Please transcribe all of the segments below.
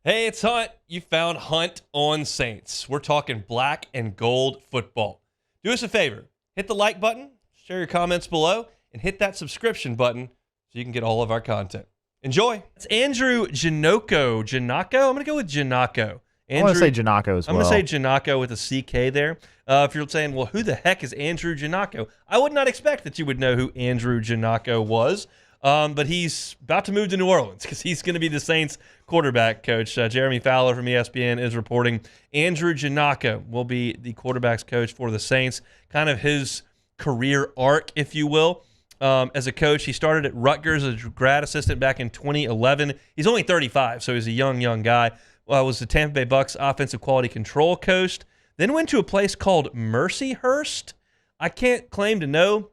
Hey, it's Hunt. You found Hunt on Saints. We're talking black and gold football. Do us a favor. Hit the like button, share your comments below, and hit that subscription button so you can get all of our content. Enjoy. It's Andrew Janocko. Janocko? I'm going to go with Janocko. I want to say Janocko as well. I'm going to say Janocko with a CK there. If you're saying, well, who the heck is Andrew Janocko? I would not expect that you would know who Andrew Janocko was. But he's about to move to New Orleans because he's going to be the Saints quarterback coach. Jeremy Fowler from ESPN is reporting Andrew Janocko will be the quarterback's coach for the Saints. Kind of his career arc, if you will. As a coach, he started at Rutgers as a grad assistant back in 2011. He's only 35, so he's a young guy. Was the Tampa Bay Bucs offensive quality control coach. Then went to a place called Mercyhurst. I can't claim to know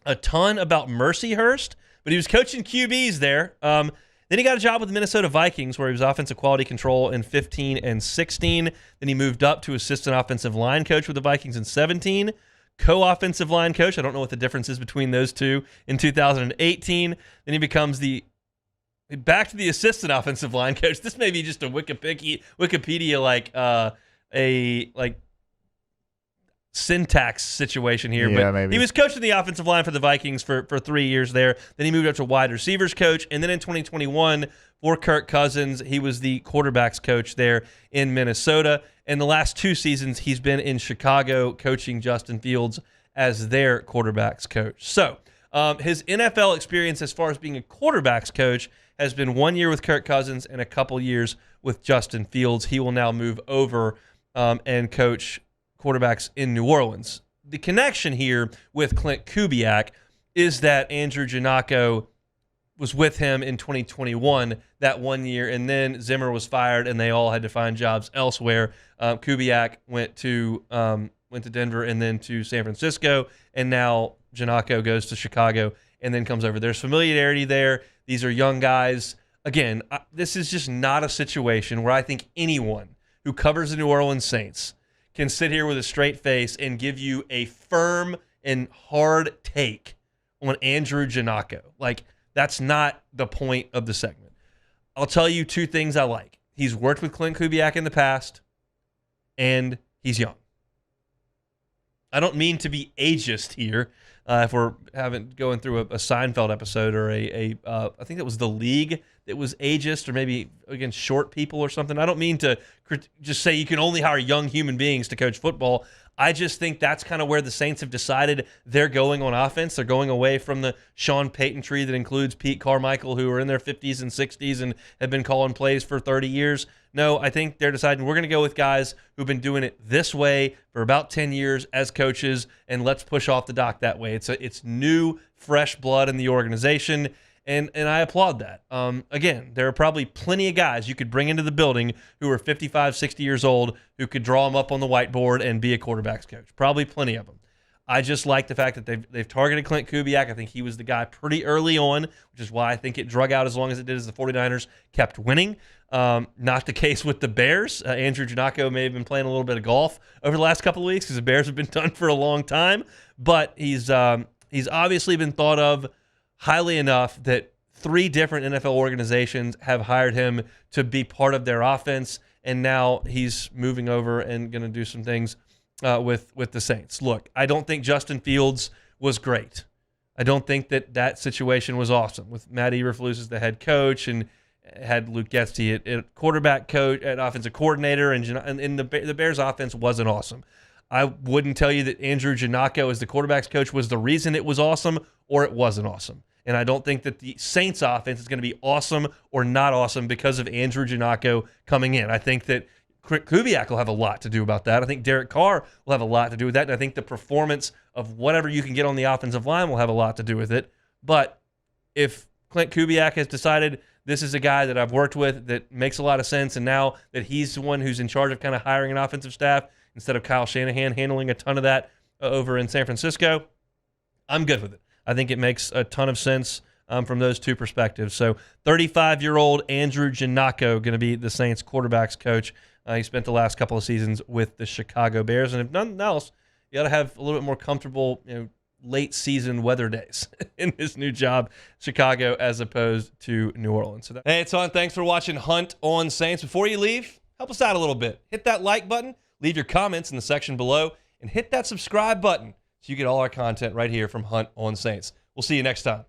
a ton about Mercyhurst, but he was coaching QBs there. Then he got a job with the Minnesota Vikings where he was offensive quality control in 15 and 16. Then he moved up to assistant offensive line coach with the Vikings in 17. Co-offensive line coach. I don't know what the difference is between those two in 2018. Then he becomes back to the assistant offensive line coach. This may be just a Wikipedia syntax situation here. Yeah, but maybe. He was coaching the offensive line for the Vikings for 3 years there. Then he moved up to wide receivers coach. And then in 2021, for Kirk Cousins, he was the quarterbacks coach there in Minnesota. And the last 2 seasons, he's been in Chicago coaching Justin Fields as their quarterbacks coach. So his NFL experience as far as being a quarterbacks coach has been 1 year with Kirk Cousins and a couple years with Justin Fields. He will now move over and coach quarterbacks in New Orleans. The connection here with Clint Kubiak is that Andrew Janocko was with him in 2021 that 1 year, and then Zimmer was fired, and they all had to find jobs elsewhere. Kubiak went to Denver and then to San Francisco, and now Janocko goes to Chicago and then comes over. There's familiarity there. These are young guys. Again, this is just not a situation where I think anyone who covers the New Orleans Saints can sit here with a straight face and give you a firm and hard take on Andrew Janocko. Like, that's not the point of the segment. I'll tell you 2 things I like. He's worked with Clint Kubiak in the past, and he's young. I don't mean to be ageist here. If we're going through a Seinfeld episode or I think it was The League that was ageist, or maybe against short people or something. I don't mean to just say you can only hire young human beings to coach football. I just think that's kind of where the Saints have decided they're going on offense. They're going away from the Sean Payton tree that includes Pete Carmichael, who are in their 50s and 60s and have been calling plays for 30 years. No, I think they're deciding we're going to go with guys who've been doing it this way for about 10 years as coaches, and let's push off the dock that way. It's new, fresh blood in the organization, and I applaud that. Again, there are probably plenty of guys you could bring into the building who are 55, 60 years old who could draw them up on the whiteboard and be a quarterback's coach. Probably plenty of them. I just like the fact that they've targeted Clint Kubiak. I think he was the guy pretty early on, which is why I think it drug out as long as it did as the 49ers kept winning. Not the case with the Bears. Andrew Janocko may have been playing a little bit of golf over the last couple of weeks because the Bears have been done for a long time. But he's obviously been thought of highly enough that 3 different NFL organizations have hired him to be part of their offense, and now he's moving over and going to do some things with the Saints. Look, I don't think Justin Fields was great. I don't think that situation was awesome with Matt Eberflus as the head coach and had Luke Getsy at quarterback coach, at offensive coordinator, and the Bears' offense wasn't awesome. I wouldn't tell you that Andrew Janocko as the quarterback's coach was the reason it was awesome or it wasn't awesome. And I don't think that the Saints' offense is going to be awesome or not awesome because of Andrew Janocko coming in. I think that Kubiak will have a lot to do about that. I think Derek Carr will have a lot to do with that. And I think the performance of whatever you can get on the offensive line will have a lot to do with it. But if Clint Kubiak has decided this is a guy that I've worked with that makes a lot of sense, and now that he's the one who's in charge of kind of hiring an offensive staff instead of Kyle Shanahan handling a ton of that over in San Francisco, I'm good with it. I think it makes a ton of sense from those 2 perspectives. So 35-year-old Andrew Janocko going to be the Saints quarterbacks coach. He spent the last couple of seasons with the Chicago Bears. And if nothing else, you got to have a little bit more comfortable late season weather days in his new job, Chicago, as opposed to New Orleans. So hey, it's on. Thanks for watching Hunt on Saints. Before you leave, help us out a little bit. Hit that like button, leave your comments in the section below, and hit that subscribe button so you get all our content right here from Hunt on Saints. We'll see you next time.